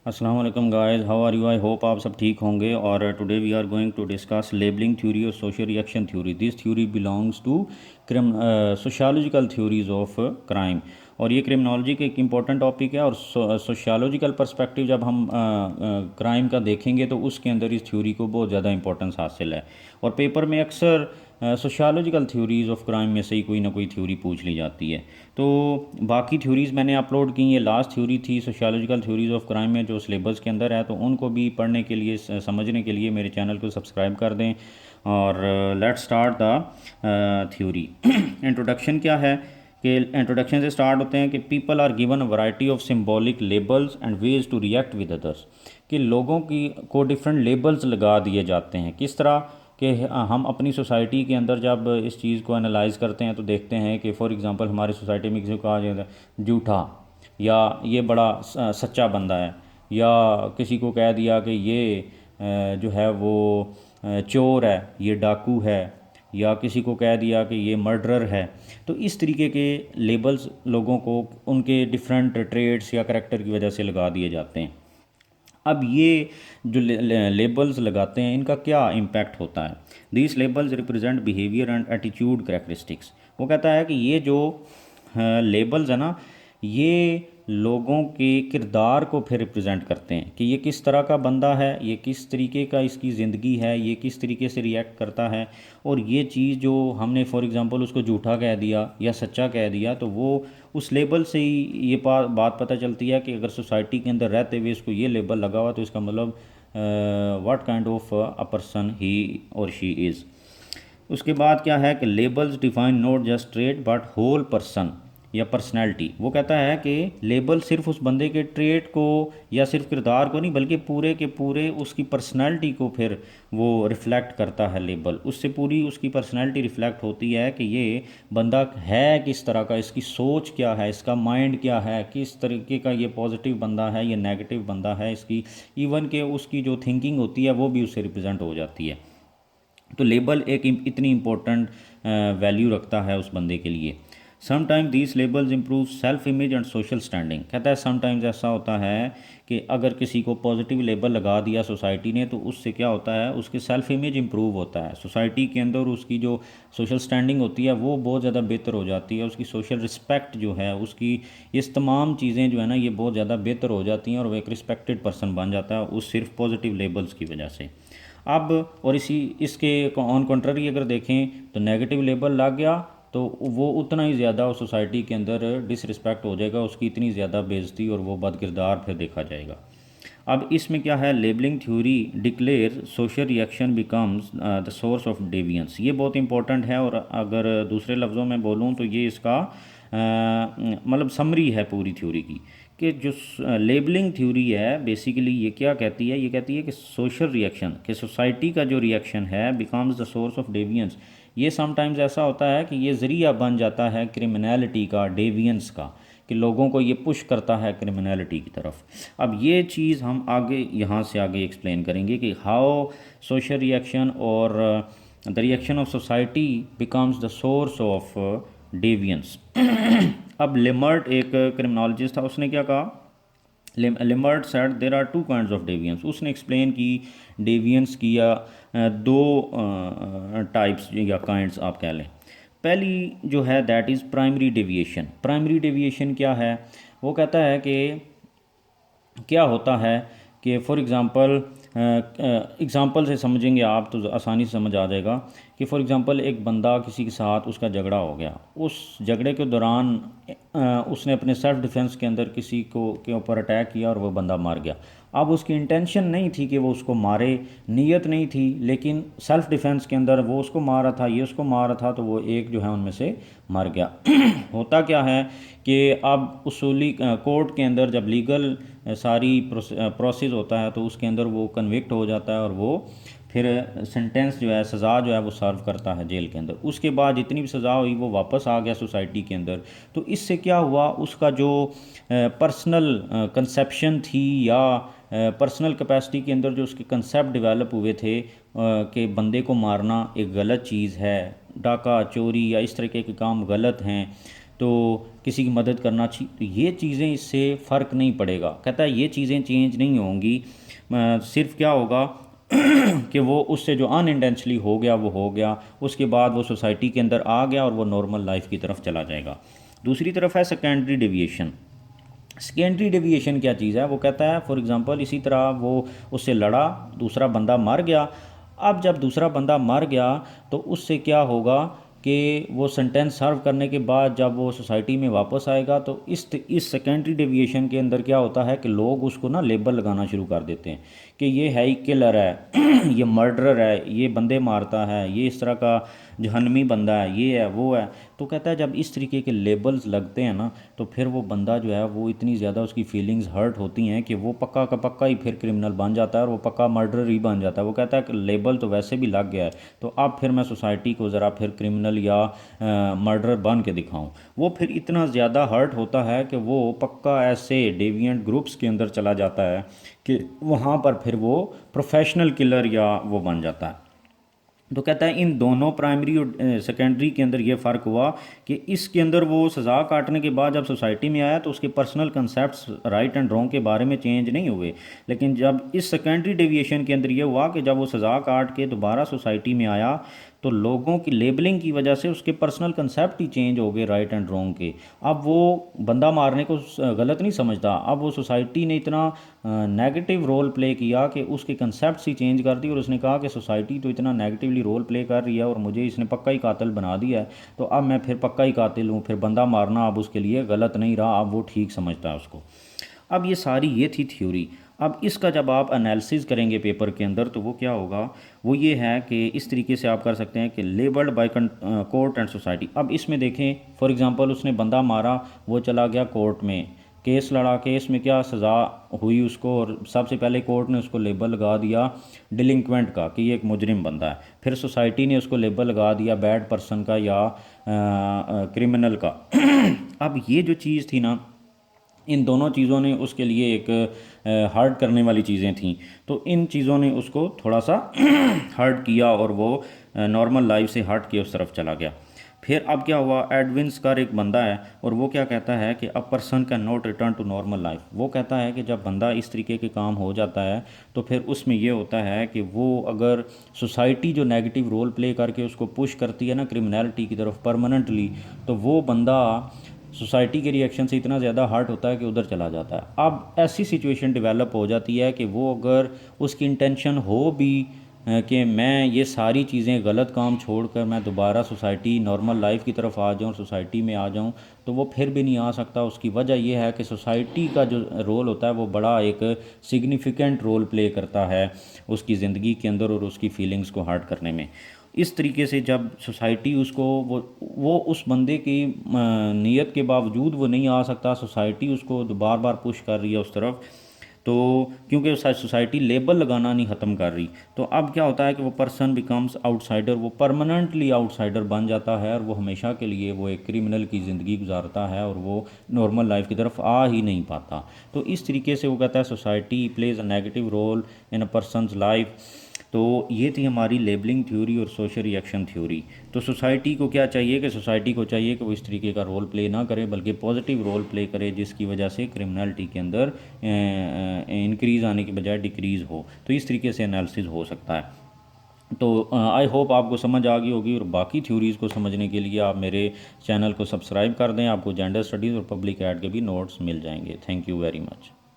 अस्सलाम वालेकुम guys, how are you? I hope आप सब ठीक होंगे। और today we are going to discuss labelling theory और social reaction theory. This theory belongs to sociological theories of crime. और ये क्रिमिनोलॉजी का एक इम्पॉर्टेंट टॉपिक है। और सोशियोलॉजिकल पर्सपेक्टिव जब हम क्राइम का देखेंगे तो उसके अंदर इस थ्योरी को बहुत ज़्यादा इंपॉर्टेंस हासिल है। और पेपर में अक्सर सोशियोलॉजिकल थ्योरीज ऑफ क्राइम में से ही कोई ना कोई थ्योरी पूछ ली जाती है। तो बाकी थ्योरीज़ मैंने अपलोड की, ये लास्ट थ्योरी थी सोशियोलॉजिकल थ्योरीज ऑफ क्राइम में जो सिलेबस के अंदर है, तो उनको भी पढ़ने के लिए समझने के लिए मेरे चैनल को सब्सक्राइब कर दें। और let's start the theory. Introduction क्या है कि इंट्रोडक्शन से स्टार्ट होते हैं कि people are given a variety of symbolic labels and ways to react with others. कि लोगों की को डिफरेंट लेबल्स लगा दिए जाते हैं। किस तरह कि हम अपनी सोसाइटी के अंदर जब इस चीज़ को एनालाइज करते हैं तो देखते हैं कि फॉर एग्जांपल हमारी सोसाइटी में किसी को कहा जाता है जूठा, या ये बड़ा सच्चा बंदा है, या किसी को कह दिया कि ये जो है वो चोर है, ये डाकू है, या किसी को कह दिया कि ये मर्डरर है। तो इस तरीके के लेबल्स लोगों को उनके डिफरेंट ट्रेड्स या करेक्टर की वजह से लगा दिए जाते हैं। अब ये जो लेबल्स लगाते हैं इनका क्या इम्पैक्ट होता है? These labels represent behaviour and attitude characteristics. वो कहता है कि ये जो लेबल्स है ना, ये लोगों के किरदार को फिर रिप्रेजेंट करते हैं कि ये किस तरह का बंदा है, ये किस तरीके का इसकी ज़िंदगी है, ये किस तरीके से रिएक्ट करता है। और ये चीज़ जो हमने फॉर एग्ज़ाम्पल उसको झूठा कह दिया या सच्चा कह दिया, तो वो उस लेबल से ही ये बात पता चलती है कि अगर सोसाइटी के अंदर रहते हुए इसको ये लेबल लगा हुआ तो इसका मतलब what kind of a person he और शी इज़। उसके बाद क्या है कि labels define not just trait but whole person या पर्सनैलिटी। वो कहता है कि लेबल सिर्फ उस बंदे के ट्रेट को या सिर्फ किरदार को नहीं, बल्कि पूरे के पूरे उसकी पर्सनैलिटी को फिर वो रिफ़्लेक्ट करता है। लेबल उससे पूरी उसकी पर्सनैलिटी रिफ़्लेक्ट होती है कि ये बंदा है किस तरह का, इसकी सोच क्या है, इसका माइंड क्या है, किस तरीके का ये पॉजिटिव बंदा है, ये नेगेटिव बंदा है, इसकी इवन के उसकी जो थिंकिंग होती है वो भी उससे रिप्रेजेंट हो जाती है। तो लेबल एक इतनी इम्पोर्टेंट वैल्यू रखता है उस बंदे के लिए। Sometimes these labels improve self image and social standing. कहता है समटाइम्स ऐसा होता है कि अगर किसी को पॉजिटिव लेबल लगा दिया सोसाइटी ने तो उससे क्या होता है, उसके सेल्फ इमेज इम्प्रूव होता है सोसाइटी के अंदर, उसकी जो सोशल स्टैंडिंग होती है वो बहुत ज़्यादा बेहतर हो जाती है, उसकी सोशल रिस्पेक्ट जो है उसकी, इस तमाम चीज़ें जो है ना ये बहुत ज़्यादा बेहतर हो जाती हैं और वो एक रिस्पेक्टेड पर्सन बन जाता है उस सिर्फ पॉजिटिव लेबल्स की वजह से। अब और इसके ऑन कंट्री अगर देखें तो नेगेटिव लेबल लग गया तो वो उतना ही ज़्यादा उस सोसाइटी के अंदर डिसरिस्पेक्ट हो जाएगा, उसकी इतनी ज़्यादा बेइज्जती और वो बदकिरदार फिर देखा जाएगा। अब इसमें क्या है, labelling theory declare social reaction becomes the source of deviance. ये बहुत इंपॉर्टेंट है। और अगर दूसरे लफ्ज़ों में बोलूँ तो ये इसका मतलब समरी है पूरी थ्योरी की, कि जो लेबलिंग थ्योरी है बेसिकली ये क्या कहती है, ये कहती है कि सोशल रिएक्शन, कि सोसाइटी का जो रिएक्शन है becomes the source of deviance. ये समटाइम्स ऐसा होता है कि ये ज़रिया बन जाता है क्रिमिनलिटी का, डेवियंस का, कि लोगों को ये पुश करता है क्रिमिनलिटी की तरफ। अब ये चीज़ हम आगे यहाँ से आगे एक्सप्लेन करेंगे कि हाउ सोशल रिएक्शन और the reaction of society becomes the source of deviance. अब लिमर्ट एक क्रिमिनोलॉजिस्ट था, उसने क्या कहा, Lemert said there are two kinds of deviance. उसने एक्सप्लेन की डेवियंस की या दो टाइप्स या काइंड्स आप कह लें। पहली जो है that is primary deviation. Primary deviation क्या है, वो कहता है कि क्या होता है कि फॉर एग्ज़ाम्पल एग्ज़ाम्पल से समझेंगे आप तो आसानी से समझ आ जाएगा कि फॉर एग्ज़ाम्पल एक बंदा किसी के साथ उसका झगड़ा हो गया, उस झगड़े के दौरान उसने अपने सेल्फ डिफेंस के अंदर किसी को के ऊपर अटैक किया और वो बंदा मार गया। अब उसकी इंटेंशन नहीं थी कि वो उसको मारे, नीयत नहीं थी, लेकिन सेल्फ डिफेंस के अंदर वो उसको मार रहा था, ये उसको मार रहा था, तो वो एक जो है उनमें से मर गया। होता क्या है कि अब उसूली कोर्ट के अंदर जब लीगल सारी प्रोसेस होता है तो उसके अंदर वो कन्विक्ट हो जाता है और वो फिर सेंटेंस जो है, सज़ा जो है वो सर्व करता है जेल के अंदर। उसके बाद जितनी भी सज़ा हुई वो वापस आ गया सोसाइटी के अंदर। तो इससे क्या हुआ, उसका जो पर्सनल कंसेप्शन थी या पर्सनल कैपेसिटी के अंदर जो उसके कंसेप्ट डेवलप हुए थे कि बंदे को मारना एक गलत चीज़ है, डाका चोरी या इस तरीके के काम गलत हैं, तो किसी की मदद करना चाहिए, तो ये चीज़ें इससे फ़र्क नहीं पड़ेगा। कहता है ये चीज़ें चेंज नहीं होंगी, सिर्फ क्या होगा कि वो उससे जो अनइंटेंशनली हो गया वो हो गया, उसके बाद वो सोसाइटी के अंदर आ गया और वो नॉर्मल लाइफ की तरफ चला जाएगा। दूसरी तरफ है सेकेंडरी डेविएशन। सेकेंडरी डेविएशन क्या चीज़ है? वो कहता है फॉर एग्ज़ाम्पल इसी तरह वो उससे लड़ा, दूसरा बंदा मर गया। अब जब दूसरा बंदा मर गया तो उससे क्या होगा कि वो सेंटेंस सर्व करने के बाद जब वो सोसाइटी में वापस आएगा तो इस सेकेंडरी डेविएशन के अंदर क्या होता है कि लोग उसको ना लेबल लगाना शुरू कर देते हैं कि ये है ही किलर है ये मर्डरर है, ये बंदे मारता है, ये इस तरह का जहन्नमी बंदा है, ये है वो है। तो कहता है जब इस तरीके के लेबल्स लगते हैं ना तो फिर वो बंदा जो है वो इतनी ज़्यादा उसकी फीलिंग्स हर्ट होती हैं कि वो पक्का का पक्का ही फिर क्रिमिनल बन जाता है और वो पक्का मर्डरर ही बन जाता है। वो कहता है कि लेबल तो वैसे भी लग गया है, तो अब फिर मैं सोसाइटी को ज़रा फिर क्रिमिनल या मर्डरर बन के दिखाऊं। वो फिर इतना ज़्यादा हर्ट होता है कि वो पक्का ऐसे डेविएंट ग्रुप्स के अंदर चला जाता है कि वहाँ पर फिर वो प्रोफेशनल किलर या वो बन जाता है। तो कहता है इन दोनों प्राइमरी और सेकेंडरी के अंदर ये फ़र्क हुआ कि इसके अंदर वो सज़ा काटने के बाद जब सोसाइटी में आया तो उसके personal concepts right and wrong के बारे में चेंज नहीं हुए, लेकिन जब इस सेकेंडरी डेविएशन के अंदर ये हुआ कि जब वो सज़ा काट के दोबारा सोसाइटी में आया तो लोगों की लेबलिंग की वजह से उसके पर्सनल कंसेप्ट ही चेंज हो गए राइट एंड रॉन्ग के। अब वो बंदा मारने को गलत नहीं समझता, अब वो सोसाइटी ने इतना नेगेटिव रोल प्ले किया कि उसके कंसेप्ट ही चेंज कर दी और उसने कहा कि सोसाइटी तो इतना नेगेटिवली रोल प्ले कर रही है और मुझे इसने पक्का ही कातिल बना दिया है, तो अब मैं फिर पक्का ही कातिल हूँ, फिर बंदा मारना अब उसके लिए गलत नहीं रहा, अब वो ठीक समझता है उसको। अब ये सारी ये थी थ्योरी। अब इसका जब आप एनालिसिस करेंगे पेपर के अंदर तो वो क्या होगा, वो ये है कि इस तरीके से आप कर सकते हैं कि labelled by court and society. अब इसमें देखें फॉर एग्जांपल उसने बंदा मारा, वो चला गया कोर्ट में, केस लड़ा, केस में क्या सज़ा हुई उसको, और सबसे पहले कोर्ट ने उसको लेबल लगा दिया डिलिंक्वेंट का कि ये एक मुजरिम बंदा है, फिर सोसाइटी ने उसको लेबल लगा दिया बैड पर्सन का या क्रिमिनल का। अब ये जो चीज़ थी ना, इन दोनों चीज़ों ने उसके लिए एक हर्ट करने वाली चीज़ें थीं, तो इन चीज़ों ने उसको थोड़ा सा हर्ट किया और वो नॉर्मल लाइफ से हट के उस तरफ चला गया। फिर अब क्या हुआ, एडविन स्कर एक बंदा है और वो क्या कहता है कि a person can not return to normal life. वो कहता है कि जब बंदा इस तरीके के काम हो जाता है तो फिर उसमें ये होता है कि वो अगर सोसाइटी जो नेगेटिव रोल प्ले करके उसको पुश करती है ना क्रिमिनलिटी की तरफ परमानेंटली, तो वो बंदा सोसाइटी के रिएक्शन से इतना ज़्यादा हर्ट होता है कि उधर चला जाता है। अब ऐसी सिचुएशन डेवलप हो जाती है कि वो अगर उसकी इंटेंशन हो भी कि मैं ये सारी चीज़ें गलत काम छोड़कर मैं दोबारा सोसाइटी नॉर्मल लाइफ की तरफ आ जाऊँ, सोसाइटी में आ जाऊँ, तो वो फिर भी नहीं आ सकता। उसकी वजह यह है कि सोसाइटी का जो रोल होता है वो बड़ा एक सिग्निफिकेंट रोल प्ले करता है उसकी ज़िंदगी के अंदर और उसकी फीलिंग्स को हर्ट करने में। इस तरीके से जब सोसाइटी उसको वो उस बंदे की नीयत के बावजूद वो नहीं आ सकता, सोसाइटी उसको बार बार पुश कर रही है उस तरफ, तो क्योंकि सोसाइटी लेबल लगाना नहीं ख़त्म कर रही, तो अब क्या होता है कि वो पर्सन बिकम्स आउटसाइडर, वो परमानेंटली आउटसाइडर बन जाता है और वो हमेशा के लिए वो एक क्रिमिनल की ज़िंदगी गुजारता है और वो नॉर्मल लाइफ की तरफ आ ही नहीं पाता। तो इस तरीके से वो कहता है society plays a negative role in a person's life. तो ये थी हमारी लेबलिंग थ्योरी और सोशल रिएक्शन थ्योरी। तो सोसाइटी को क्या चाहिए कि सोसाइटी को चाहिए कि वो इस तरीके का रोल प्ले ना करे बल्कि पॉजिटिव रोल प्ले करे, जिसकी वजह से क्रिमिनलिटी के अंदर इंक्रीज़ आने की बजाय डिक्रीज़ हो। तो इस तरीके से एनालिसिस हो सकता है। तो आई होप आपको समझ आ गई होगी, और बाकी थ्योरीज़ को समझने के लिए आप मेरे चैनल को सब्सक्राइब कर दें, आपको जेंडर स्टडीज़ और पब्लिक एड के भी नोट्स मिल जाएंगे। Thank you very much.